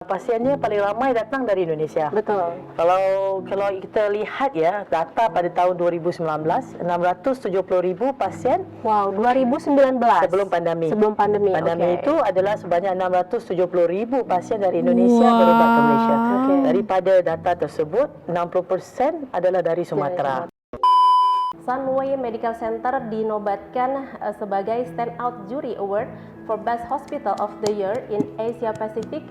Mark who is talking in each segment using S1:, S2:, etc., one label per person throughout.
S1: pasiennya paling ramai datang dari Indonesia.
S2: Betul.
S1: Kalau kita lihat ya data pada tahun 2019, 670,000 pasien.
S2: Wow, 2019.
S1: Sebelum pandemi.
S2: Sebelum pandemi.
S1: Pandemi itu adalah sebanyak 670,000 pasien dari Indonesia berobat ke Malaysia. Daripada data tersebut, 60% adalah dari Sumatera.
S2: Sunway Medical Center dinobatkan sebagai Standout Jury Award for Best Hospital of the Year in Asia Pacific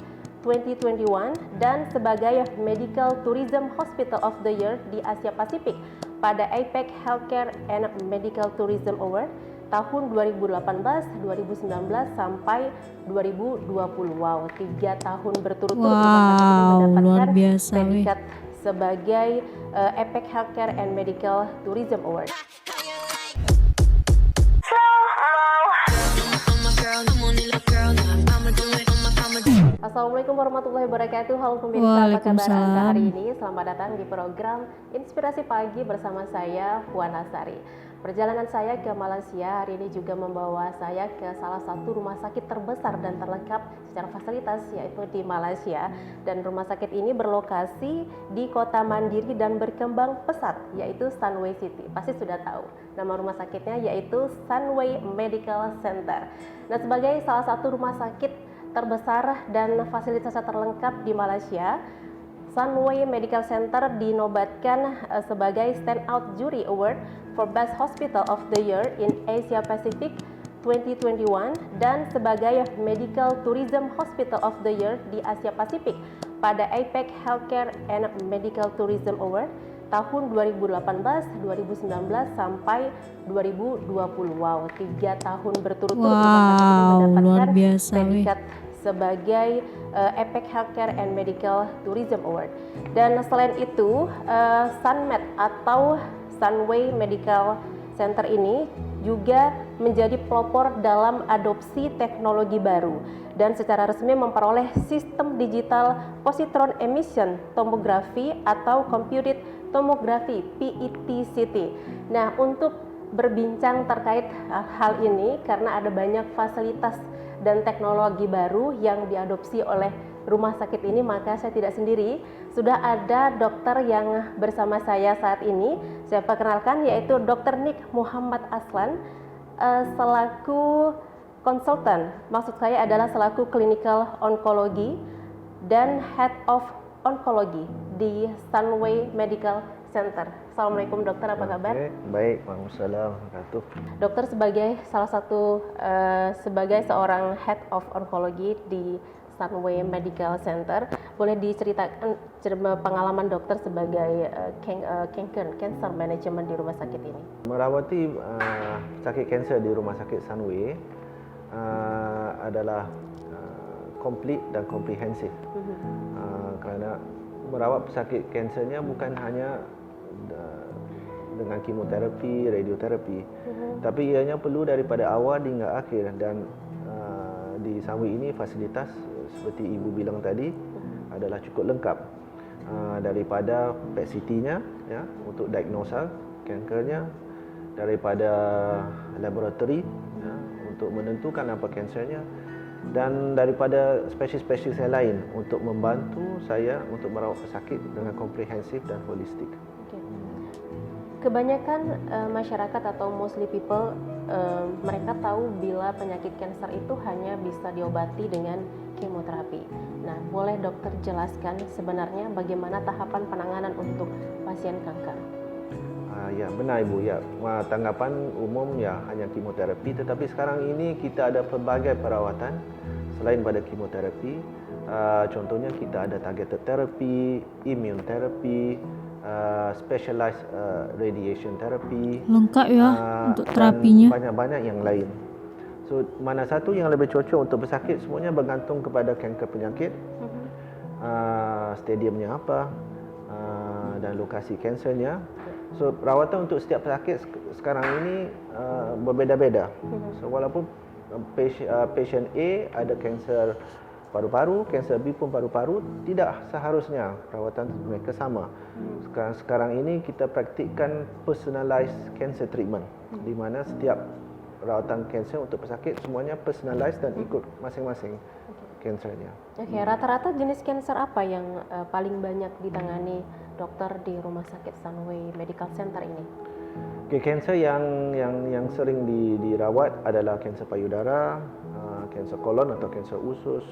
S2: 2021 dan sebagai Medical Tourism Hospital of the Year di Asia Pasifik pada APEC Healthcare and Medical Tourism Award tahun 2018, 2019 sampai 2020. Wow, 3 tahun berturut-turut
S3: luar biasa,
S2: predikat sebagai APEC Healthcare and Medical Tourism Award. Assalamualaikum warahmatullahi wabarakatuh. Halo pemirsa, apa kabar Anda hari ini? Selamat datang di program Inspirasi Pagi bersama saya, Puan Asari. Perjalanan saya ke Malaysia hari ini juga membawa saya ke salah satu rumah sakit terbesar dan terlengkap secara fasilitas, yaitu di Malaysia. Dan rumah sakit ini berlokasi di kota mandiri dan berkembang pesat, yaitu Sunway City. Pasti sudah tahu nama rumah sakitnya, yaitu Sunway Medical Center. Nah, sebagai salah satu rumah sakit terbesar dan fasilitasnya terlengkap di Malaysia, Sunway Medical Center dinobatkan sebagai Standout Jury Award for Best Hospital of the Year in Asia Pacific 2021 dan sebagai Medical Tourism Hospital of the Year di Asia Pasifik pada APEC Healthcare and Medical Tourism Award tahun 2018, 2019 sampai 2020. Wow, 3 tahun berturut-turut
S3: luar biasa,
S2: predikat sebagai APEC Healthcare and Medical Tourism Award. Dan selain itu, Sunmed atau Sunway Medical Center ini juga menjadi pelopor dalam adopsi teknologi baru dan secara resmi memperoleh sistem digital positron emission tomography atau computed tomography PET-CT. Nah, untuk berbincang terkait hal ini karena ada banyak fasilitas dan teknologi baru yang diadopsi oleh rumah sakit ini, maka saya tidak sendiri. Sudah ada dokter yang bersama saya saat ini. Saya perkenalkan, yaitu Dr. Nick Muhammad Aslan selaku konsultan. Maksud saya adalah selaku clinical oncology dan head of oncology di Sunway Medical Center. Assalamualaikum dokter, apa kabar?
S4: Baik, waalaikumsalam warahmatullahi wabarakatuh.
S2: Dokter sebagai salah satu sebagai seorang head of oncology di Sunway Medical Center, boleh diceritakan pengalaman dokter sebagai cancer management di rumah sakit ini?
S4: Merawati sakit kanser di rumah sakit Sunway adalah komplit dan komprehensif. Kerana merawat pesakit kansernya bukan hanya dengan kemoterapi, radioterapi, tapi ianya perlu daripada awal hingga akhir. Dan di Sunway ini fasilitas seperti ibu bilang tadi adalah cukup lengkap, daripada PET-CT-nya ya, untuk diagnosa kankernya, daripada laboratori ya, untuk menentukan apa kansernya, dan daripada spesies-spesies yang lain untuk membantu saya untuk merawat pesakit dengan komprehensif dan holistik.
S2: Kebanyakan masyarakat atau mostly people mereka tahu bila penyakit kanker itu hanya bisa diobati dengan kemoterapi. Nah, boleh dokter jelaskan sebenarnya bagaimana tahapan penanganan untuk pasien kanker?
S4: Ya, benar ibu. Ya, tanggapan umum ya hanya kemoterapi, tetapi sekarang ini kita ada pelbagai perawatan selain pada kemoterapi. Contohnya kita ada targeted therapy, immune therapy, specialized radiation therapy.
S3: Lengkap ya untuk terapinya.
S4: Banyak-banyak yang lain. So, mana satu yang lebih cocok untuk pesakit, semuanya bergantung kepada kanker penyakit, stadiumnya apa, dan lokasi kansernya. So, perawatan untuk setiap pesakit sekarang ini berbeza-beza. So, walaupun patient A ada kanser paru-paru, kanser B pun paru-paru, tidak seharusnya perawatan mereka sama. Sekarang ini kita praktikkan personalized cancer treatment, di mana setiap rawatan kanser untuk pesakit semuanya personalized dan ikut masing-masing. kansernya.
S2: Oke, rata-rata jenis kanker apa yang paling banyak ditangani dokter di Rumah Sakit Sunway Medical Center ini?
S4: Oke, kanser yang sering dirawat adalah kanser payudara, kanser kolon atau kanser usus,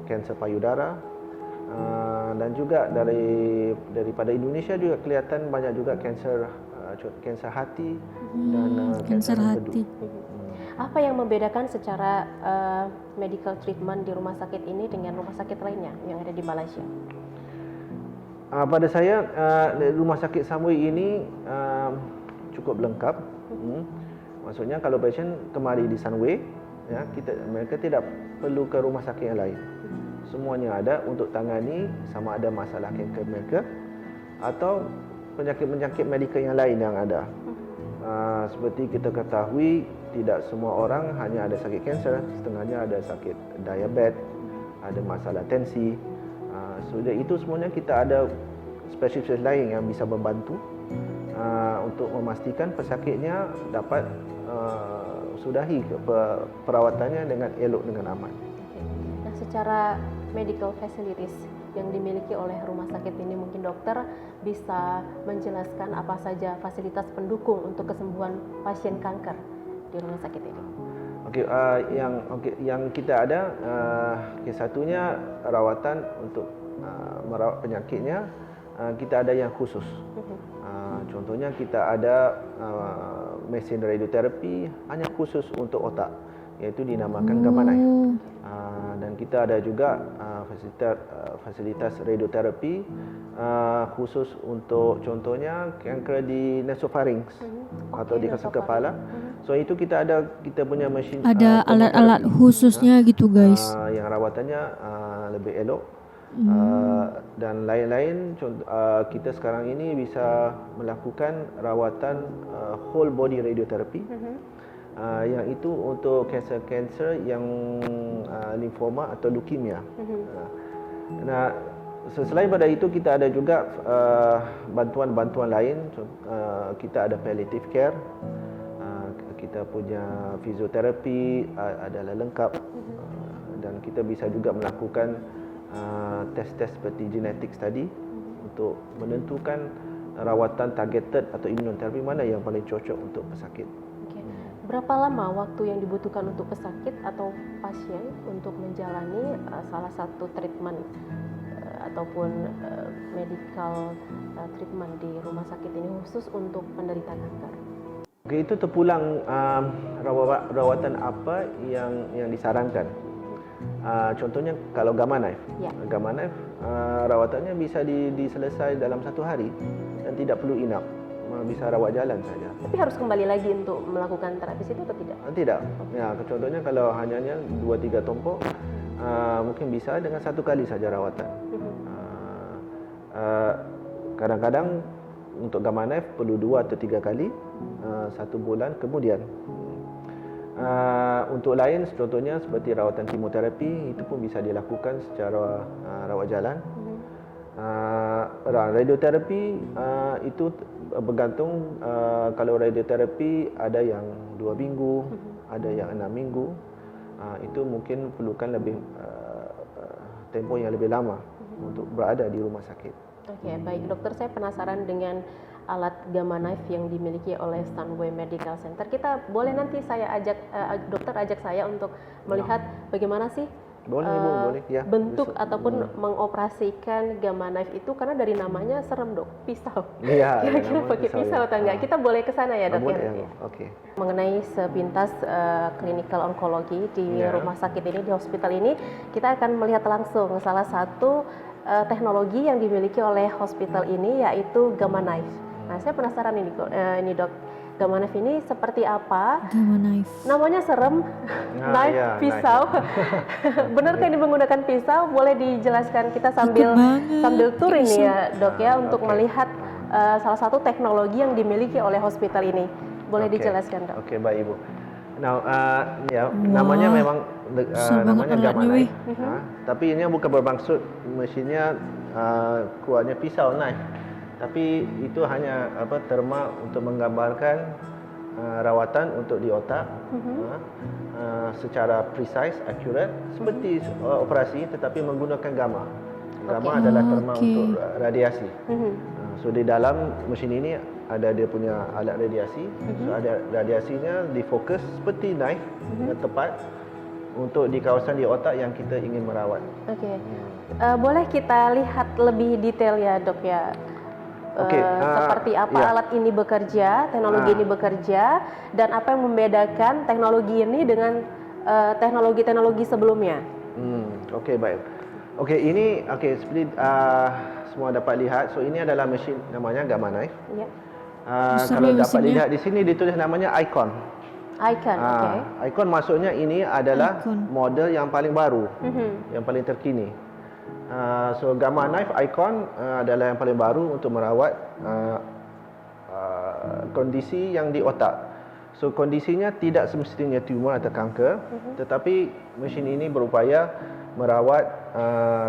S4: kanser payudara, dan juga daripada Indonesia juga kelihatan banyak juga kanser hati dan
S3: kanser hati.
S2: Apa yang membedakan secara medical treatment di rumah sakit ini dengan rumah sakit lainnya yang ada di Malaysia?
S4: Pada saya, rumah sakit Sunway ini cukup lengkap. Maksudnya kalau pasien kemari di Sunway, ya, mereka tidak perlu ke rumah sakit yang lain. Semuanya ada untuk tangani sama ada masalah kanker mereka atau penyakit-penyakit medikal yang lain yang ada. Seperti kita ketahui, tidak semua orang hanya ada sakit kanser, setengahnya ada sakit diabetes, ada masalah tensi. Sudah itu semuanya kita ada spesialis lain yang bisa membantu untuk memastikan pesakitnya dapat sudahi perawatannya dengan elok, dengan aman.
S2: Nah, secara medical facilities yang dimiliki oleh rumah sakit ini, mungkin dokter bisa menjelaskan apa saja fasilitas pendukung untuk kesembuhan pasien kanker di rumah sakit ini.
S4: Yang kita ada, satunya rawatan untuk merawat penyakitnya, kita ada yang khusus. Contohnya kita ada mesin radioterapi hanya khusus untuk otak, iaitu dinamakan gamma knife. Dan kita ada juga fasilitas radioterapi khusus untuk contohnya kanker di nasopharynx atau di kasar kepala. So itu kita punya mesin,
S3: ada alat-alat khususnya gitu guys,
S4: yang rawatannya lebih elok. Dan lain-lain, kita sekarang ini bisa melakukan rawatan whole body radiotherapy, yang itu untuk kanser yang limfoma atau leukemia. Nah, selain pada itu kita ada juga bantuan-bantuan lain. Kita ada palliative care, kita punya fisioterapi adalah lengkap, dan kita bisa juga melakukan tes-tes seperti genetik tadi untuk menentukan rawatan targeted atau imunoterapi mana yang paling cocok untuk pesakit.
S2: Berapa lama waktu yang dibutuhkan untuk pesakit atau pasien untuk menjalani salah satu treatment ataupun medical treatment di rumah sakit ini khusus untuk penderita kanker?
S4: Itu terpulang rawatan apa yang disarankan. Contohnya kalau gamma knife, gamma knife rawatannya bisa diselesai dalam 1 hari dan tidak perlu inap, bisa rawat jalan saja.
S2: Tapi harus kembali lagi untuk melakukan terapis itu atau tidak?
S4: Tidak. Ya, contohnya kalau hanya 2-3 tompok, mungkin bisa dengan 1 kali saja rawatan. Kadang-kadang untuk gamma knife perlu 2 atau 3 kali, 1 bulan kemudian. Untuk lain, contohnya seperti rawatan kemoterapi, itu pun bisa dilakukan secara rawat jalan. Radioterapi itu bergantung, kalau radioterapi ada yang 2 minggu, ada yang 6 minggu. Itu mungkin perlukan lebih tempoh yang lebih lama untuk berada di rumah sakit.
S2: Oke, baik dokter, saya penasaran dengan alat gamma knife yang dimiliki oleh Sunway Medical Center. Kita boleh nanti dokter ajak saya untuk melihat bagaimana sih
S4: boleh, ya,
S2: bentuk ataupun mengoperasikan gamma knife itu, karena dari namanya serem dok, pisau.
S4: Iya,
S2: kira-kira pakai pisau atau enggak? Kita boleh ke sana ya dok?
S4: Boleh, ya. Oke.
S2: Mengenai sepintas clinical oncology di rumah sakit ini, di hospital ini, kita akan melihat langsung salah satu teknologi yang dimiliki oleh hospital ini, yaitu gamma knife. Nah, saya penasaran ini dok, gamma knife ini seperti apa?
S3: Gamma knife.
S2: Namanya serem, knife, pisau. Benar kan ini menggunakan pisau? Boleh dijelaskan kita sambil tour ini ya dok ya, untuk melihat salah satu teknologi yang dimiliki oleh hospital ini. Boleh dijelaskan dok?
S4: Oke, baik ibu. Nah, namanya memang namanya gamma knife. Tapi ini bukan bermaksud mesinnya keluarnya pisau knife. Tapi itu hanya terma untuk menggambarkan rawatan untuk di otak secara precise, accurate seperti operasi tetapi menggunakan gamma. Gamma adalah terma untuk radiasi. So di dalam mesin ini ada dia punya alat radiasi. So ada radiasinya difokus seperti knife dengan tepat untuk di kawasan di otak yang kita ingin merawat.
S2: Oke. Boleh kita lihat lebih detail ya, Dok ya? Seperti apa alat ini bekerja, teknologi ini bekerja, dan apa yang membedakan teknologi ini dengan teknologi-teknologi sebelumnya?
S4: Okey, baik. Okey, ini seperti semua dapat lihat. So ini adalah mesin namanya gamma knife.
S2: Ya.
S4: Kalau dapat lihat di sini ditulis namanya Icon.
S2: Icon, oke.
S4: Icon maksudnya ini adalah model yang paling baru, yang paling terkini. So gamma knife Icon adalah yang paling baru untuk merawat kondisi yang di otak. So kondisinya tidak semestinya tumor atau kanker, tetapi mesin ini berupaya merawat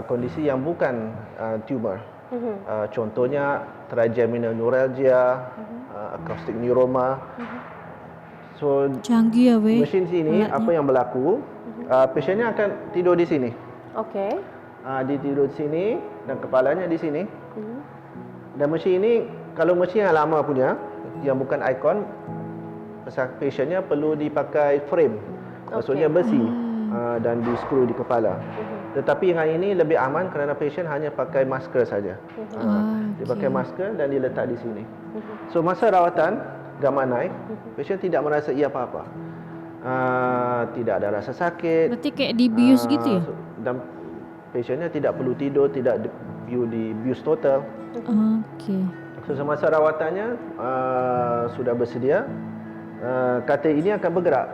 S4: kondisi yang bukan tumor. Contohnya trigeminal neuralgia, acoustic neuroma. So
S3: Canggih ya, weh.
S4: mesin sini apa yang berlaku? Pasiennya akan tidur di sini.
S2: Oke.
S4: Dia tidur di sini dan kepalanya di sini. Dan mesin ini kalau mesin yang lama punya, yang bukan Icon, pasiennya perlu dipakai frame, maksudnya besi dan di skru di kepala. Tetapi yang ini lebih aman kerana pasien hanya pakai masker saja. Dia pakai masker dan diletak di sini. So masa rawatan gamma knife, pasien tidak merasa apa-apa. Tidak ada rasa sakit.
S3: Berarti kayak dibius gitu ya?
S4: Dan pasiennya tidak perlu tidur, tidak dibius total.
S3: Okey.
S4: So semasa rawatannya sudah bersedia, katil ini akan bergerak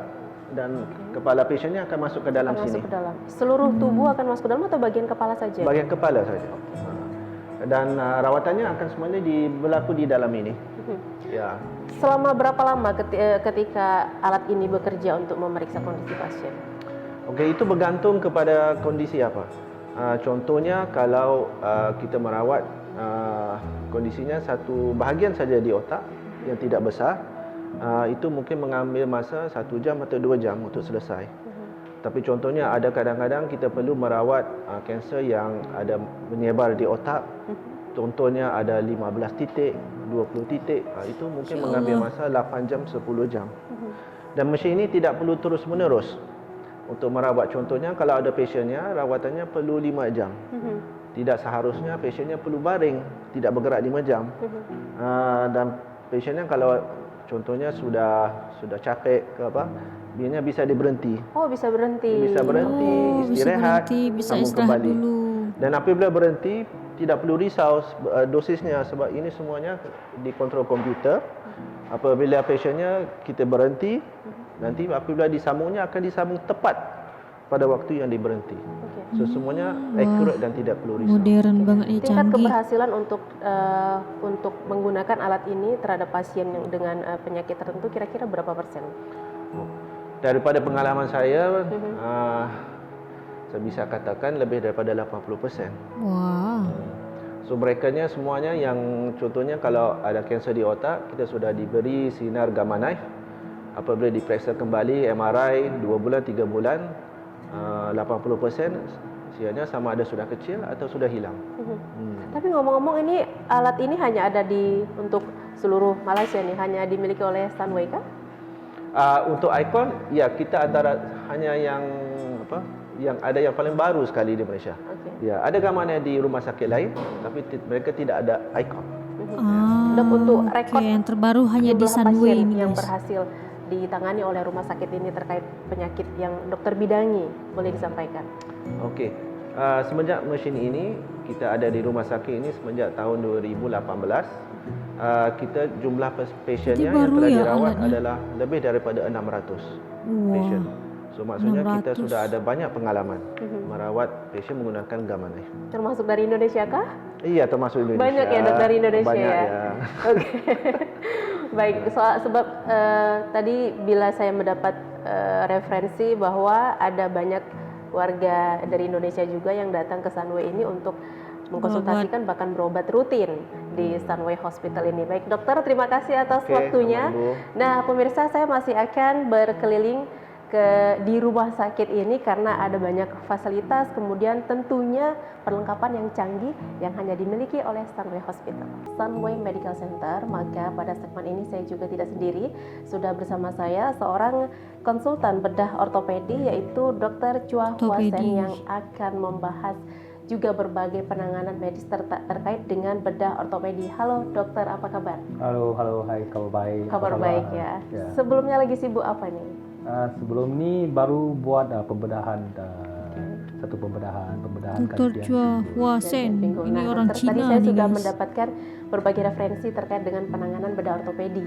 S4: dan kepala pasiennya akan masuk ke dalam sini.
S2: Masuk ke dalam. Seluruh tubuh akan masuk ke dalam atau bagian kepala saja?
S4: Bagian kepala saja. Dan rawatannya akan semuanya berlaku di dalam ini. Ya.
S2: Selama berapa lama ketika alat ini bekerja untuk memeriksa kondisi pasien?
S4: Okey, itu bergantung kepada kondisi apa. Contohnya kalau kita merawat kondisinya satu bahagian saja di otak yang tidak besar, itu mungkin mengambil masa 1 jam atau 2 jam untuk selesai. Tapi contohnya ada kadang-kadang kita perlu merawat kanser yang ada menyebar di otak. Contohnya ada 15 titik, 20 titik. Itu mungkin mengambil masa 8 jam, 10 jam. Dan mesin ini tidak perlu terus-menerus untuk merawat. Contohnya kalau ada pasiennya, rawatannya perlu 5 jam. Tidak seharusnya pasiennya perlu baring, tidak bergerak 5 jam. Dan pasiennya kalau contohnya sudah capek ke apa, biasanya bisa diberhenti.
S2: Oh, bisa berhenti.
S4: Bisa berhenti, istirahat,
S3: bisa
S4: sambung
S3: istirahat
S4: kembali.
S3: dulu.
S4: Dan apabila berhenti, tidak perlu risau dosisnya sebab ini semuanya dikontrol komputer. Apabila pasiennya kita berhenti, nanti apabila disambungnya akan disambung tepat pada waktu yang diberhenti. So semuanya accurate dan tidak perlu risau.
S3: Modern banget ya,
S2: Tingkat
S3: canggih.
S2: keberhasilan untuk menggunakan alat ini terhadap pasien yang dengan penyakit tertentu kira-kira berapa persen?
S4: Daripada pengalaman saya bisa katakan lebih daripada 80%.
S3: Wah.
S4: So merekanya semuanya yang contohnya kalau ada kanser di otak, kita sudah diberi sinar gamma knife. Apabila diperiksa kembali MRI 2 bulan 3 bulan, 80% sianya sama ada sudah kecil atau sudah hilang.
S2: Tapi ngomong-ngomong, ini alat ini hanya ada untuk seluruh Malaysia nih, hanya dimiliki oleh Sunway kah?
S4: Untuk Icon, ya kita antara hanya yang ada yang paling baru sekali di Malaysia. Ya, ada gamma knife di rumah sakit lain, tapi mereka tidak ada Icon.
S2: Dok, untuk rekod
S3: yang terbaru hanya di
S2: jumlah
S3: Sunway
S2: pasien
S3: ini,
S2: yang
S3: guys.
S2: berhasil ditangani oleh rumah sakit ini terkait penyakit yang dokter bidangi, boleh disampaikan?
S4: Okey. Semenjak mesin ini kita ada di rumah sakit ini semenjak tahun 2018, kita jumlah pasiennya yang telah dirawat adalah lebih daripada 600 pasien. So maksudnya 600. Kita sudah ada banyak pengalaman merawat pasien menggunakan gamma knife.
S2: Termasuk dari Indonesia kah?
S4: Iya, termasuk Indonesia.
S2: Banyak ya dok dari Indonesia
S4: banyak,
S2: ya. Oke. Baik, sebab tadi bila saya mendapat referensi bahwa ada banyak warga dari Indonesia juga yang datang ke Sunway ini untuk mengkonsultasikan bahkan berobat rutin di Sunway Hospital ini. Baik dokter, terima kasih atas
S4: Oke,
S2: waktunya.
S4: aman, Bu.
S2: Nah pemirsa, saya masih akan berkeliling di rumah sakit ini karena ada banyak fasilitas, kemudian tentunya perlengkapan yang canggih yang hanya dimiliki oleh Sunway Hospital, Sunway Medical Center. Maka pada segmen ini saya juga tidak sendiri, sudah bersama saya seorang konsultan bedah ortopedi yaitu Dr. Chua Hua Sen
S3: Ortopedi.
S2: yang akan membahas juga berbagai penanganan medis terkait dengan bedah ortopedi. Halo dokter, apa kabar?
S5: Halo, hai, kabar baik.
S2: Kabar
S5: Apa
S2: baik ya.
S5: Ya.
S2: Sebelumnya lagi sibuk apa nih?
S5: Sebelum ini baru buat pembedahan, satu pembedahan
S3: Dr.
S5: gantian.
S3: Chua Hua
S2: Dan
S3: Sen,
S2: pinggul.
S3: ini
S2: Nah,
S3: orang
S2: dokter, tadi
S3: Cina
S2: saya
S3: nih
S2: sudah
S3: guys.
S2: mendapatkan berbagai referensi terkait dengan penanganan bedah ortopedi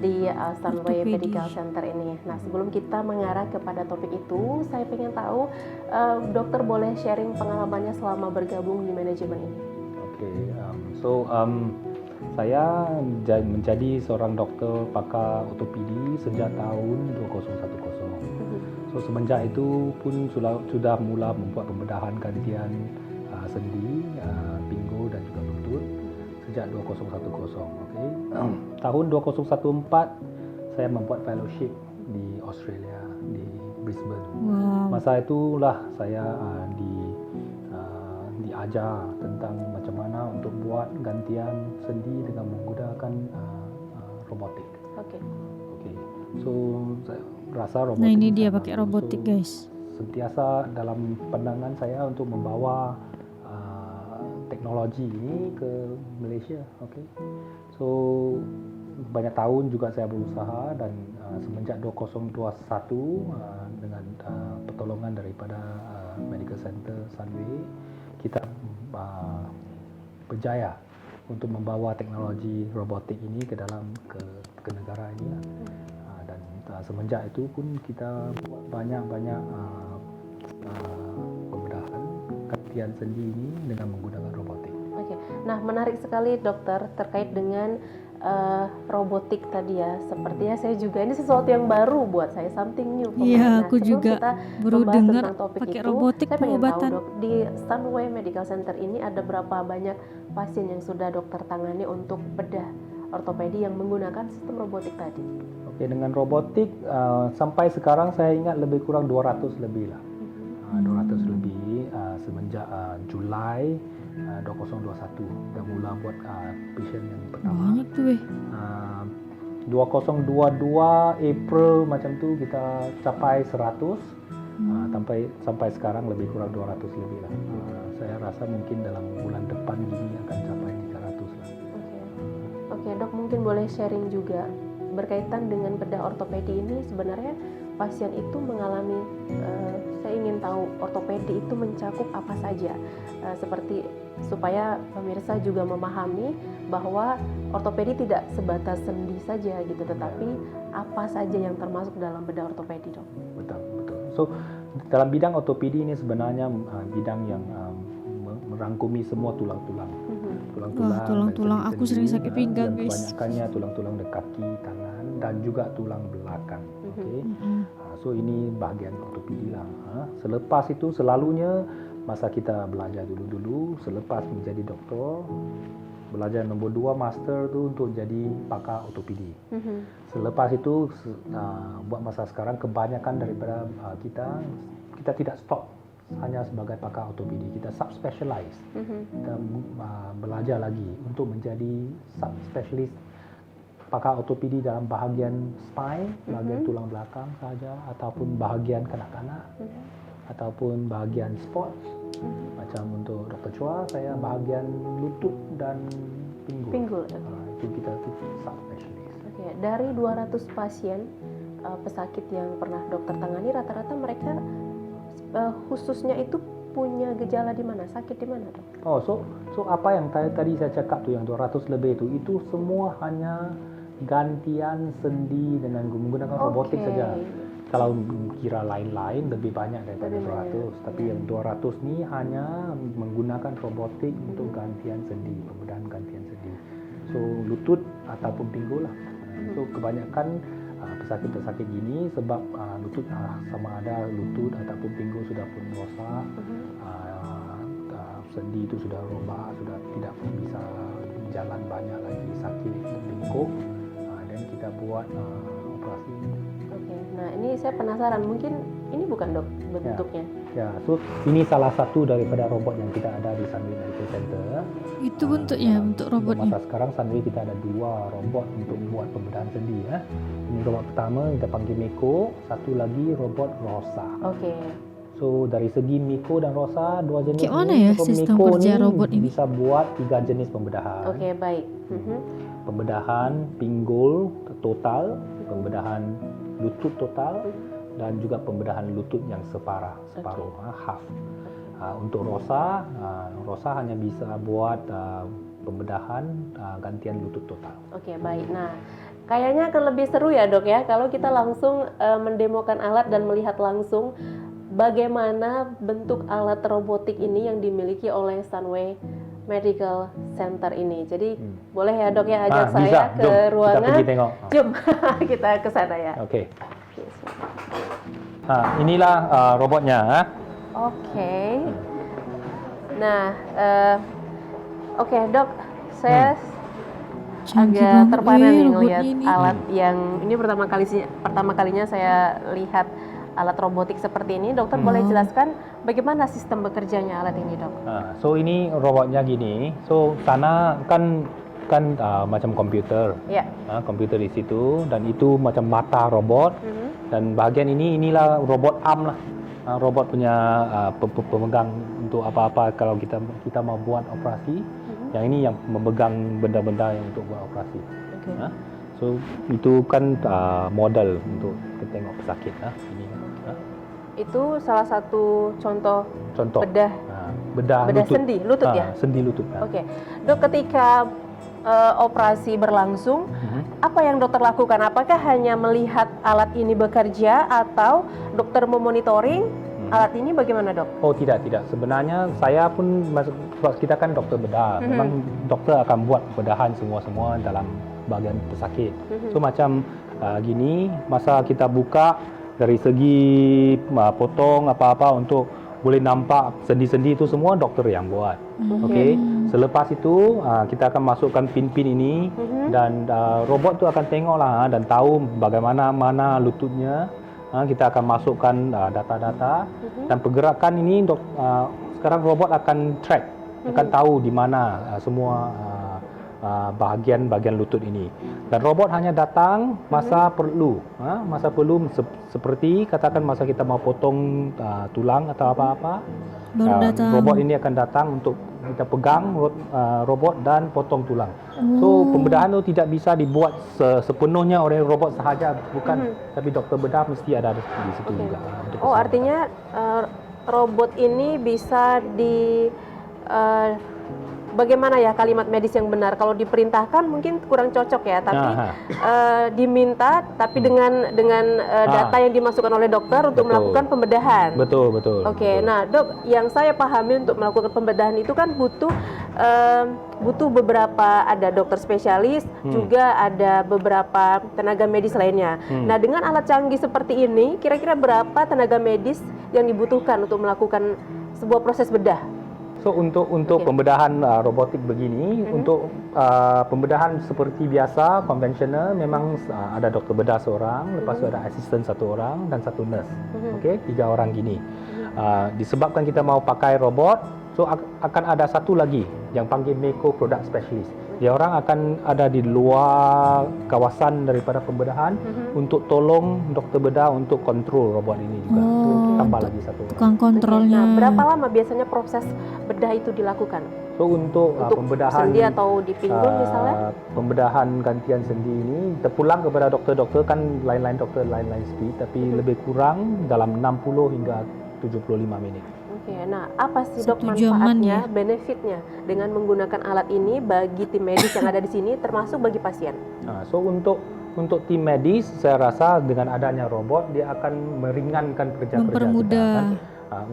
S2: di Sunway
S3: Ortopedi.
S2: Medical Center ini. Nah, sebelum kita mengarah kepada topik itu, saya ingin tahu dokter boleh sharing pengalamannya selama bergabung di manajemen ini.
S5: Oke, saya menjadi seorang dokter pakar ortopedi sejak tahun 2010. So semenjak itu pun sudah mula membuat pembedahan gantian sendi, pinggul dan juga lutut sejak 2010. Okay. Tahun 2014 saya membuat fellowship di Australia, di Brisbane.
S3: Wow.
S5: Masa itulah saya diajar tentang macam mana untuk buat gantian sendi dengan menggunakan robotik.
S2: Oke.
S5: Okay. So saya rasa robotik.
S3: Nah ini dia
S5: sangat
S3: pakai
S5: bagus.
S3: robotik
S5: So,
S3: guys.
S5: sentiasa dalam pandangan saya untuk membawa teknologi ini ke Malaysia. Okay. So banyak tahun juga saya berusaha dan semenjak 2021 dengan pertolongan daripada Medical Center Sunway, kita berjaya untuk membawa teknologi robotik ini ke dalam ke negara ini lah. Dan semenjak itu pun kita buat banyak pembedahan gantian sendi ini dengan menggunakan robotik.
S2: Oke. Nah, menarik sekali dokter terkait dengan robotik tadi ya. Sepertinya saya juga ini sesuatu yang baru buat saya, something new.
S3: Iya, aku
S2: sebelum
S3: juga
S2: kita
S3: baru
S2: membahas
S3: dengar
S2: tentang topik
S3: pakai
S2: itu,
S3: robotik
S2: saya pengen
S3: pengobatan.
S2: tahu dok, di Sunway Medical Center ini ada berapa banyak pasien yang sudah dokter tangani untuk bedah ortopedi yang menggunakan sistem robotik tadi?
S5: Oke, dengan robotik sampai sekarang saya ingat lebih kurang 200 lebih lah. 200 lebih semenjak Julai 2021 dah mula buat patient yang pertama.
S3: Banyak tuh weh.
S5: 2022 April macam tu kita capai 100. Sampai sekarang lebih kurang 200 lebih lah. Saya rasa mungkin dalam bulan depan gini akan capai 300 lah.
S2: Oke dok, mungkin boleh sharing juga berkaitan dengan bedah ortopedi ini. Sebenarnya pasien itu mengalami, saya ingin tahu ortopedi itu mencakup apa saja, seperti supaya pemirsa juga memahami bahwa ortopedi tidak sebatas sendi saja gitu, tetapi apa saja yang termasuk dalam bedah ortopedi dok?
S5: Betul. So dalam bidang ortopedi ini sebenarnya bidang yang merangkumi semua tulang-tulang.
S3: Wah, tulang-tulang aku sering sakit pinggang
S5: dan
S3: guys.
S5: kebanyakannya tulang-tulang di kaki, tangan dan juga tulang belakang. Okay. So ini bahagian ortopedi lah. Selepas itu selalunya masa kita belajar dulu selepas menjadi doktor, belajar nombor 2 master tu untuk jadi pakar ortopedi. Selepas itu buat masa sekarang kebanyakan daripada kita tidak stop hanya sebagai pakar ortopedi, kita subspecialize. Kita belajar lagi untuk menjadi subspecialist pakar ortopedi dalam bahagian spine, bahagian tulang belakang saja, ataupun bahagian kanak-kanak, ataupun bahagian sports. Macam untuk Dr. Chua, saya bahagian lutut dan pinggul. Itu kita subspecialist.
S2: Oke, dari 200 pasien pesakit yang pernah dokter tangani, rata-rata mereka khususnya itu punya gejala di mana, sakit di mana dok?
S5: Oh, so apa yang tadi saya cakap tu yang 200 lebih itu semua hanya gantian sendi dengan menggunakan robotik saja. Kalau kira lain-lain lebih banyak daripada 200, tapi yang 200 ni hanya menggunakan robotik untuk gantian sendi, pembedahan gantian sendi. So lutut ataupun pinggul lah. So kebanyakan pesakit-pesakit gini sebab lutut sama ada lutut ataupun pinggul sudah pun rosak, sendi itu sudah robak, sudah tidak bisa berjalan banyak lagi sakit bengkok, dan kita buat operasi.
S2: Oke, nah ini saya penasaran, mungkin ini bukan dok bentuknya?
S5: Ya, so ini salah satu daripada robot yang kita ada di Sunway Medical Center.
S3: Itu bentuknya, bentuk
S5: Untuk
S3: robotnya.
S5: masa sekarang Sunway kita ada 2 robot untuk buat pembedahan sendi ya. Ini robot pertama kita panggil Meko, satu lagi robot Rosa.
S2: Oke.
S5: So dari segi Meko dan Rosa, 2 jenis
S3: Kayak mana
S5: ini,
S3: ya
S5: robot
S3: sistem
S5: Meko
S3: kerja
S5: ni
S3: robot ini?
S5: bisa buat 3 jenis pembedahan.
S2: Oke, baik.
S5: Pembedahan pinggul total, pembedahan lutut total, dan juga pembedahan lutut yang separuh, half. Untuk Rosa, Rosa hanya bisa buat pembedahan gantian lutut total.
S2: Oke, baik. Nah, kayaknya akan lebih seru ya dok ya kalau kita langsung mendemokan alat dan melihat langsung bagaimana bentuk alat robotik ini yang dimiliki oleh Sunway Medical Center ini. Jadi boleh ya dok ya ajak
S5: Bisa,
S2: saya ke
S5: jom,
S2: ruangan.
S5: kita pergi tengok.
S2: Jom kita ke sana ya.
S5: Oke. Inilah robotnya.
S2: Oke. Nah, oke dok, saya
S3: Canggih
S2: agak
S3: banget
S2: terpana nih
S3: robotnya
S2: ngelihat
S3: ini.
S2: alat yang ini pertama kalinya saya lihat alat robotik seperti ini. Dokter boleh jelaskan bagaimana sistem bekerjanya alat ini dok?
S5: So ini robotnya gini. So sana kan macam komputer.
S2: Ya.
S5: Komputer di situ, dan itu macam mata robot. Dan bahagian inilah robot arm lah. Robot punya pemegang untuk apa-apa kalau kita mau buat operasi. Yang ini yang memegang benda-benda yang untuk buat operasi.
S2: Okay.
S5: So itu kan model untuk kita tengok pesakit. Ini.
S2: Itu salah satu contoh bedah
S5: lutut.
S2: sendi lutut ya?
S5: Sendi lutut.
S2: Oke. Dok, ketika operasi berlangsung, apa yang dokter lakukan? Apakah hanya melihat alat ini bekerja atau dokter memonitoring alat ini bagaimana dok?
S5: Oh tidak. Sebenarnya saya pun kita kan dokter bedah. Memang dokter akan buat bedahan semua dalam bagian pesakit. So macam gini, masa kita buka dari segi potong apa-apa untuk boleh nampak sendi-sendi itu semua dokter yang buat. Okey. Selepas itu kita akan masukkan pin-pin ini dan robot tu akan tengoklah dan tahu bagaimana mana lututnya. Kita akan masukkan data-data dan pergerakan ini sekarang robot akan track, akan tahu di mana semua bahagian lutut ini. Dan robot hanya datang masa perlu. Masa perlu seperti katakan masa kita mau potong tulang atau apa-apa.
S3: Baru datang.
S5: Robot ini akan datang untuk kita pegang robot dan potong tulang. So pembedahan itu tidak bisa dibuat sepenuhnya oleh robot sahaja, bukan. Tapi dokter bedah mesti ada di situ juga. Untuk
S2: Artinya robot ini bisa bagaimana ya kalimat medis yang benar? Kalau diperintahkan mungkin kurang cocok ya, tapi diminta, tapi dengan data yang dimasukkan oleh dokter untuk melakukan pembedahan.
S5: Betul.
S2: Oke, nah dok, yang saya pahami untuk melakukan pembedahan itu kan butuh beberapa, ada dokter spesialis, juga ada beberapa tenaga medis lainnya. Nah dengan alat canggih seperti ini, kira-kira berapa tenaga medis yang dibutuhkan untuk melakukan sebuah proses bedah?
S5: So untuk pembedahan robotik begini, untuk pembedahan seperti biasa konvensional memang ada dokter bedah seorang, lepas itu ada asisten 1 orang dan 1 nurse. Okey, 3 orang gini. Disebabkan kita mau pakai robot, so akan ada satu lagi yang panggil Meko Product Specialist. Dia orang akan ada di luar kawasan daripada pembedahan untuk tolong dokter bedah untuk kontrol robot ini juga. Tambah lagi 1 orang.
S3: Tukang kontrolnya.
S2: Nah, berapa lama biasanya proses bedah itu dilakukan?
S5: So untuk pembedahan
S2: sendi atau di pinggul misalnya?
S5: Pembedahan gantian sendi ini terpulang kepada dokter-dokter, kan lain-lain dokter lain-lain speed, tapi lebih kurang dalam 60 hingga 75 menit.
S2: Oke, nah apa sih dok
S3: 1 jaman
S2: manfaatnya,
S3: ya?
S2: benefitnya dengan menggunakan alat ini bagi tim medis yang ada di sini, termasuk bagi pasien?
S5: So untuk tim medis, saya rasa dengan adanya robot dia akan meringankan kerja-kerja
S3: Mempermudah.
S5: kita. Kan?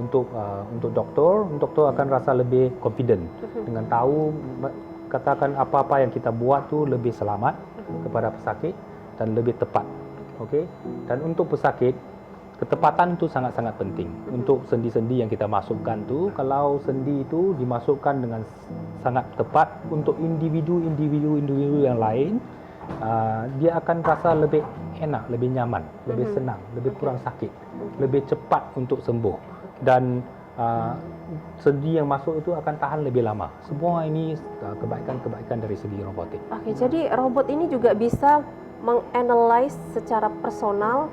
S5: Untuk doktor akan rasa lebih confident dengan tahu katakan apa-apa yang kita buat tu lebih selamat kepada pesakit dan lebih tepat. Okey. Dan untuk pesakit, ketepatan itu sangat-sangat penting. Untuk sendi-sendi yang kita masukkan tu, kalau sendi itu dimasukkan dengan sangat tepat untuk individu yang lain, dia akan rasa lebih enak, lebih nyaman, lebih senang, lebih kurang sakit, lebih cepat untuk sembuh. Dan sendi yang masuk itu akan tahan lebih lama. Semua ini kebaikan-kebaikan dari segi robotik.
S2: Oke, jadi robot ini juga bisa menganalize secara personal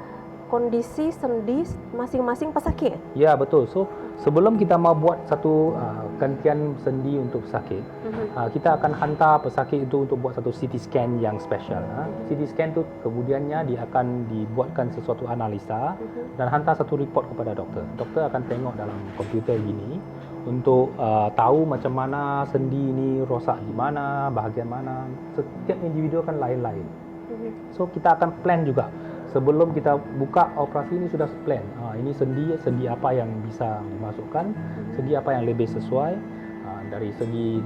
S2: kondisi sendi masing-masing pesakit.
S5: Ya, betul. So, sebelum kita mau buat satu gantian sendi untuk pesakit, kita akan hantar pesakit itu untuk buat satu CT scan yang special. CT scan itu kemudiannya dia akan dibuatkan sesuatu analisa dan hantar satu report kepada doktor. Doktor akan tengok dalam komputer gini untuk tahu macam mana sendi ini rosak di mana, bahagian mana. Setiap individu kan lain-lain. So, kita akan plan juga. Sebelum kita buka operasi ini sudah plan. Ini sendi apa yang bisa dimasukkan, sendi apa yang lebih sesuai, dari segi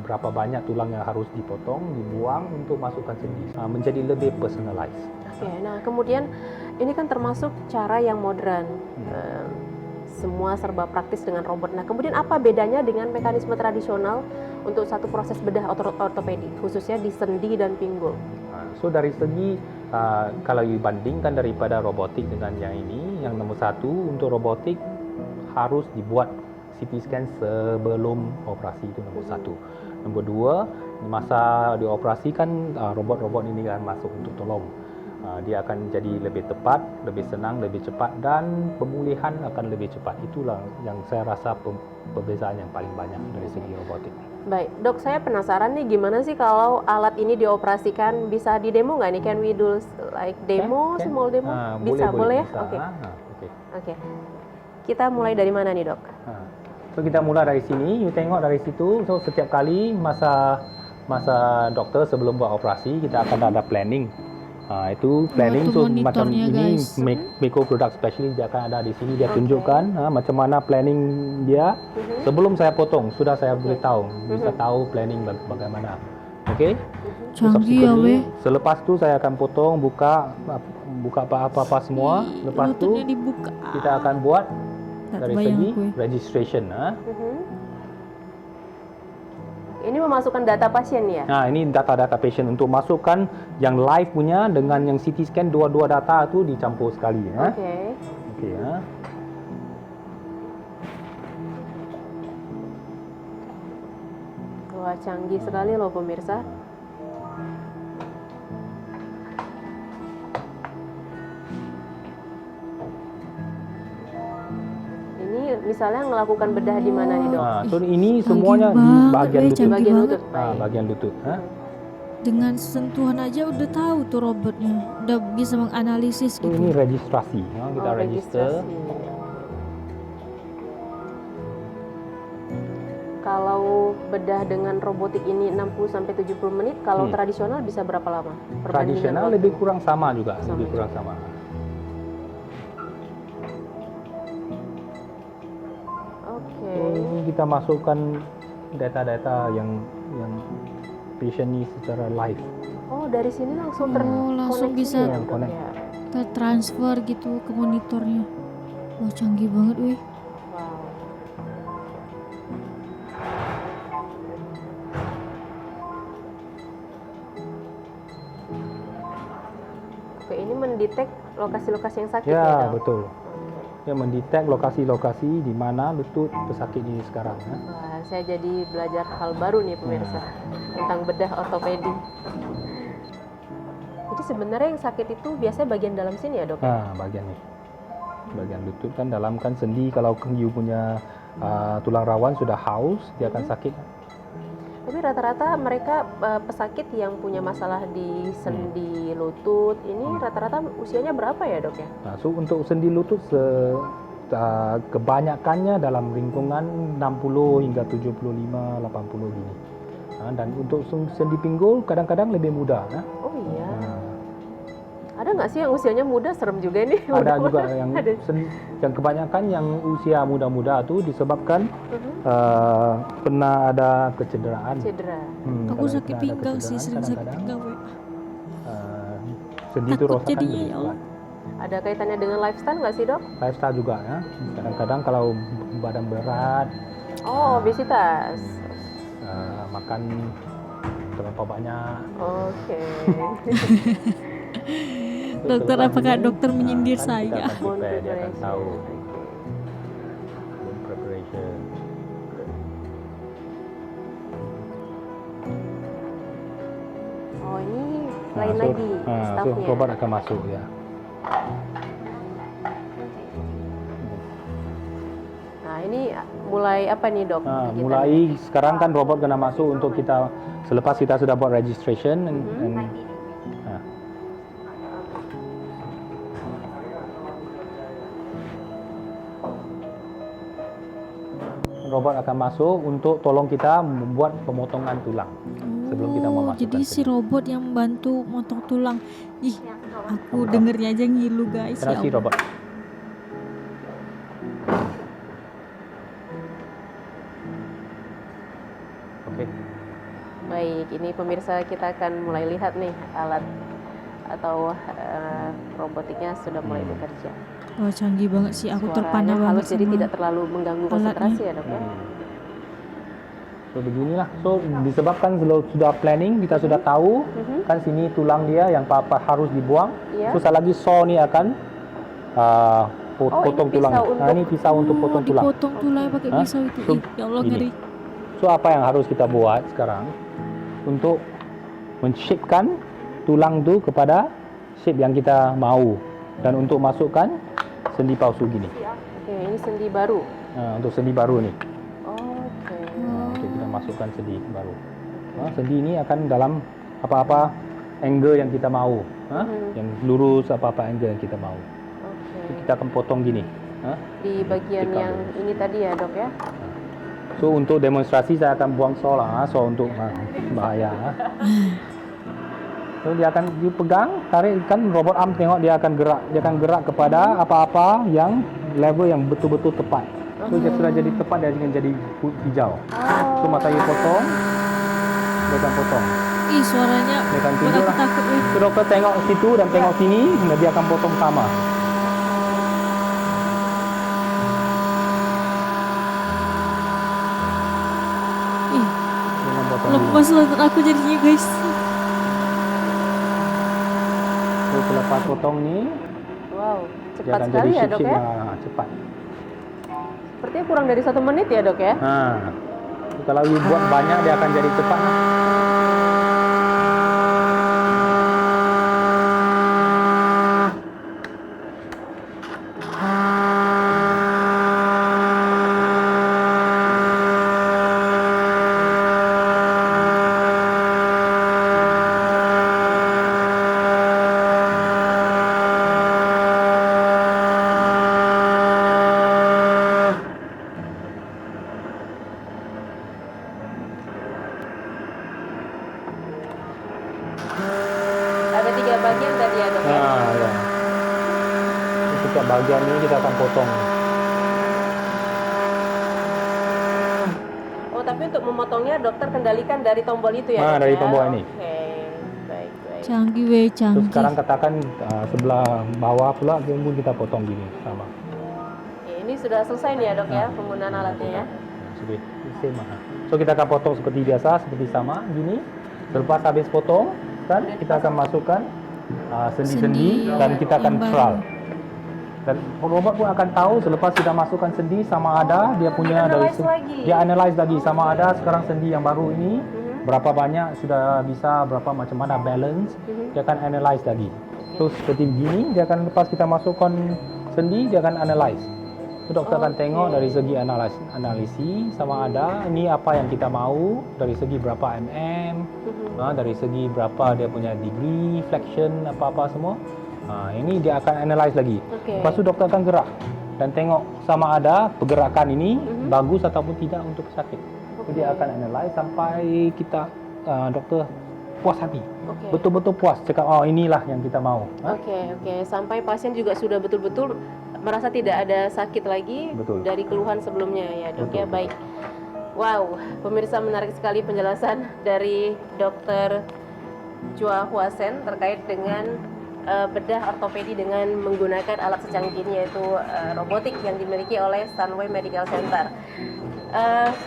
S5: berapa banyak tulang yang harus dipotong, dibuang untuk masukkan sendi, menjadi lebih personalized.
S2: Oke, nah kemudian ini kan termasuk cara yang modern. Semua serba praktis dengan robot. Nah, kemudian apa bedanya dengan mekanisme tradisional untuk satu proses bedah ortopedi, khususnya di sendi dan pinggul?
S5: So dari segi kalau dibandingkan daripada robotik dengan yang ini, yang nomor satu untuk robotik harus dibuat CT scan sebelum operasi, itu nomor satu. Nomor dua, masa dioperasikan robot-robot ini akan masuk untuk tolong. Dia akan jadi lebih tepat, lebih senang, lebih cepat dan pemulihan akan lebih cepat. Itulah yang saya rasa perbezaan yang paling banyak dari segi robotik.
S2: Baik, dok, saya penasaran nih gimana sih kalau alat ini dioperasikan, bisa di demo nggak nih? Can we do like demo, small demo? Boleh ya?
S5: Bisa.
S2: Oke. Kita mulai dari mana nih, dok?
S5: So kita mulai dari sini, you tengok dari situ. So setiap kali masa dokter sebelum buat operasi kita akan ada planning. Itu planning
S3: Itu
S5: so macam
S3: monitornya,
S5: ini
S3: guys.
S5: Miko product specialist dia akan ada di sini, dia tunjukkan macam mana planning dia. Sebelum saya potong sudah saya beritahu, bisa tahu planning bagaimana. Okey.
S3: Canggih ya weh.
S5: Selepas tu saya akan potong, buka apa-apa semua. Lepas tu
S3: Lututnya dibuka.
S5: kita akan buat
S3: Tak
S5: dari
S3: terbayang
S5: segi
S3: aku.
S5: registration.
S2: Ini memasukkan data pasien ya?
S5: Ini data-data patient untuk masukkan yang live punya dengan yang CT scan, dua-dua data tu dicampur sekali.
S2: Oke.
S5: Okey.
S2: Wah, canggih sekali loh pemirsa. Ini misalnya melakukan bedah di mana nih, dok?
S5: So ini
S3: Canggih
S5: semuanya di
S3: banget,
S5: bahagian
S3: weh,
S5: lutut.
S3: canggih
S2: Bagian
S3: banget.
S2: lutut. Baik.
S5: Bagian lutut.
S3: Dengan sentuhan aja udah tahu tuh robotnya. Udah bisa menganalisis
S5: So ini
S3: gitu.
S5: registrasi. Kita register.
S2: Registrasi. Kalau bedah dengan robotik ini 60-70 menit, kalau tradisional bisa berapa lama? Perbandingan
S5: Tradisional
S2: waktu.
S5: lebih kurang sama juga,
S2: Sama
S5: lebih kurang sama.
S2: Oke.
S5: So ini kita masukkan data-data yang patient ni secara live.
S2: Oh, dari sini langsung
S3: langsung
S2: terkoneksi
S3: bisa.
S2: ya, dok,
S5: Connect.
S2: ya?
S3: Kita transfer gitu ke monitornya. Wah, canggih banget weh.
S2: Wow. Oke, ini mendetek lokasi-lokasi yang sakit ya,
S5: Ya,
S2: dok?
S5: betul. Dia mendetek lokasi-lokasi di mana lutut pesakit ini sekarang.
S2: Wah, saya jadi belajar hal baru nih pemirsa tentang bedah ortopedi. Jadi sebenarnya yang sakit itu biasanya bagian dalam sini ya, dok?
S5: Bagian ni. Bagian lutut kan dalam kan sendi, kalau you punya tulang rawan sudah haus, dia akan sakit.
S2: Tapi rata-rata mereka pesakit yang punya masalah di sendi lutut ini rata-rata usianya berapa ya, dok ya?
S5: So untuk sendi lutut kebanyakannya dalam lingkungan 60 hingga 75, 80 gini. Dan untuk sendi pinggul kadang-kadang lebih muda.
S2: Oh iya. Ada nggak sih yang usianya muda? Serem juga nih.
S5: Ada juga
S2: Muda-muda.
S5: yang
S2: Ada.
S5: yang kebanyakan yang usia muda-muda tu disebabkan pernah ada kecederaan.
S2: Cedera.
S3: Aku
S5: Kalau
S3: sakit
S5: pernah ada
S3: pinggang sih,
S5: kecederaan,
S3: sering sakit
S5: kadang-kadang,
S3: pinggang weh.
S5: sendi itu
S3: Takut
S5: rosakan
S3: jadinya,
S5: lebih
S3: ya
S5: kuat.
S3: Allah.
S2: Ada kaitannya dengan lifestyle nggak sih, Dok?
S5: Lifestyle juga ya. Kadang-kadang kalau badan berat,
S2: Oh, obesitas.
S5: makan terlalu banyak.
S2: Oke.
S3: Dokter,
S5: Setelah
S3: apakah
S5: ini,
S3: dokter menyindir
S5: kan
S3: saya?
S5: Kita akan
S2: Bone
S5: prepare, dia akan
S2: preparation.
S5: tahu. Bone preparation.
S2: Oh, ini
S5: Nah,
S2: lain
S5: so-
S2: lagi
S5: so
S2: staffnya.
S5: robot akan masuk ya.
S2: Nah, ini mulai apa nih, Dok?
S5: Nah,
S2: kegiatannya?
S5: mulai sekarang kan robot kena masuk untuk kita selepas kita sudah buat registration and nah. Robot akan masuk untuk tolong kita membuat pemotongan tulang sebelum kita
S3: Oh,
S5: memasukkan
S3: jadi si
S5: sendi.
S3: robot yang membantu motong tulang. Ih, aku dengernya aja ngilu guys.
S5: Terima
S3: Ya
S5: kasih
S3: Allah.
S5: robot. Oke.
S2: Baik, ini pemirsa kita akan mulai lihat nih alat atau robotiknya sudah mulai bekerja.
S3: Wah, canggih banget sih. Aku terpana
S2: Suaranya halus
S3: banget
S2: jadi
S3: sama
S2: tidak terlalu mengganggu
S3: alatnya.
S2: konsentrasi ya, Dok ya.
S5: So beginilah. So disebabkan sudah planning, kita sudah tahu kan sini tulang dia yang apa harus dibuang.
S2: Iya.
S5: Terus lagi saw ni akan potong
S2: ini
S5: tulang.
S2: pisau
S5: Nah, ini pisau untuk potong tulang.
S3: dipotong tulang pakai
S5: Hah?
S3: pisau itu.
S5: So,
S3: Ih, ya Allah,
S5: gini.
S3: ngeri.
S5: So apa yang harus kita buat sekarang untuk men-shapekan tulang tu kepada shape yang kita mau dan untuk masukkan sendi palsu gini.
S2: Oke, ini sendi baru.
S5: Untuk sendi baru ni.
S2: Oke.
S5: Untuk kita masukkan sendi baru. Sendi ini akan dalam apa-apa angle yang kita mau. Yang lurus apa-apa angle yang kita mau.
S2: Oke.
S5: Kita akan potong gini.
S2: Di bagian
S5: Tekan
S2: yang
S5: dulu.
S2: ini tadi ya, Dok ya.
S5: So untuk demonstrasi saya akan buang saw lah. Saw untuk bahaya. So dia akan dipegang, tarik kan robot arm tengok dia akan gerak kepada apa-apa yang level yang betul-betul tepat. So dia sudah jadi tepat dia akan jadi hijau. So masa dia potong, dia akan potong.
S3: Ih, suaranya
S5: Dia akan
S3: buat
S5: tunjuk
S3: aku
S5: lah.
S3: takut.
S5: So doktor tengok situ dan tengok sini, dan dia akan potong sama.
S3: Ih,
S5: Dia akan potong dulu.
S3: lepas otot aku jadinya guys.
S5: So selepas potong ni,
S2: Wow,
S5: dia
S2: cepat
S5: akan
S2: sekali
S5: jadi
S2: ya, Dok
S5: shape-shape
S2: ya.
S5: yang cepat.
S2: Sepertinya kurang dari 1 menit ya, Dok ya.
S5: Kalau you buat banyak dia akan jadi cepat.
S2: Ada 3 bagian tadi ya, Dok ya.
S5: Ya. Setiap bagian ini kita akan potong.
S2: Oh, tapi untuk memotongnya dokter kendalikan dari tombol itu ya, Dok
S5: Dari
S2: ya?
S5: tombol ini.
S2: Oke, baik.
S3: Canggih weh,
S5: Terus
S3: canggih.
S5: sekarang katakan sebelah bawah pula pun kita potong gini sama.
S2: Oke, ini sudah selesai nih ya, Dok ya, penggunaan alatnya ya.
S5: Sudah same lah. So kita akan potong seperti biasa, seperti sama gini. Selepas habis potong, kan kita akan masukkan sendi-sendi
S3: Sendi
S5: dan kita akan
S3: yang baru.
S5: trial. Dan robot pun akan tahu selepas kita masukkan sendi sama ada dia punya dari
S2: analyze lagi.
S5: dia analyze lagi sama ada sekarang sendi yang baru ini berapa banyak sudah bisa berapa macam mana balance dia akan analyze lagi. So seperti begini dia akan lepas kita masukkan sendi dia akan analyze. So doktor akan tengok dari segi analisis sama ada ini apa yang kita mau dari segi berapa dari segi berapa dia punya degree flexion apa-apa semua. Ini dia akan analyze lagi.
S2: Oke.
S5: Lepas tu doktor akan gerak dan tengok sama ada pergerakan ini bagus ataupun tidak untuk pesakit. So, dia akan analyze sampai kita doktor puas hati.
S2: Oke.
S5: Betul-betul puas cakap inilah yang kita mau.
S2: Oke, sampai pasien juga sudah betul-betul merasa tidak ada sakit lagi
S5: Betul.
S2: dari keluhan sebelumnya ya, Dok ya.
S5: Betul.
S2: Baik. Wow, pemirsa, menarik sekali penjelasan dari Dokter Chua Hua Sen terkait dengan bedah ortopedi dengan menggunakan alat secanggih ini, yaitu robotik yang dimiliki oleh Sunway Medical Center.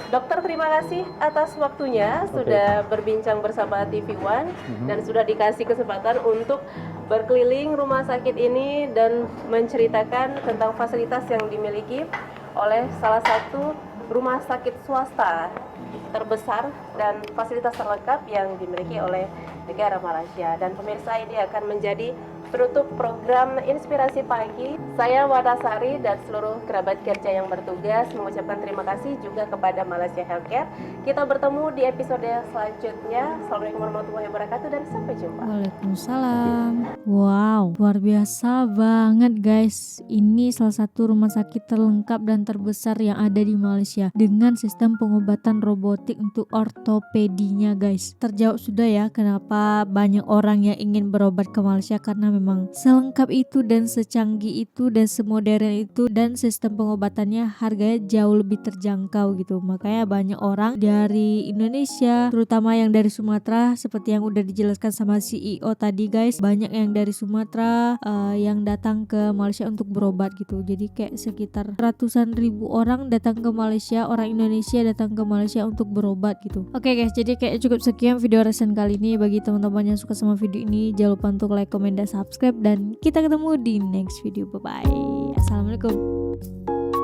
S2: Dokter, terima kasih atas waktunya sudah berbincang bersama TV One dan sudah dikasih kesempatan untuk berkeliling rumah sakit ini dan menceritakan tentang fasilitas yang dimiliki oleh salah satu rumah sakit swasta terbesar dan fasilitas terlengkap yang dimiliki oleh negara Malaysia. Dan pemirsa, ini akan menjadi penutup program Inspirasi Pagi. Saya Wanasari dan seluruh kerabat kerja yang bertugas mengucapkan terima kasih juga kepada Malaysia Healthcare. Kita bertemu di episode selanjutnya. Assalamualaikum warahmatullahi wabarakatuh dan sampai jumpa.
S3: Waalaikumsalam. Wow, luar biasa banget guys. Ini salah satu rumah sakit terlengkap dan terbesar yang ada di Malaysia dengan sistem pengobatan robotik untuk ortopedinya guys. Terjawab sudah ya kenapa banyak orang yang ingin berobat ke Malaysia, karena memang selengkap itu dan secanggih itu dan semodern itu, dan sistem pengobatannya harganya jauh lebih terjangkau gitu. Makanya banyak orang dari Indonesia, terutama yang dari Sumatera, seperti yang udah dijelaskan sama CEO tadi guys, banyak yang dari Sumatera yang datang ke Malaysia untuk berobat gitu. Jadi kayak sekitar ratusan ribu orang datang ke Malaysia, orang Indonesia datang ke Malaysia untuk berobat gitu. Oke guys, jadi kayak cukup sekian video recent kali ini. Bagi teman-teman yang suka sama video ini, jangan lupa untuk like, comment, dan subscribe, dan kita ketemu di next video. Bye bye. Assalamualaikum.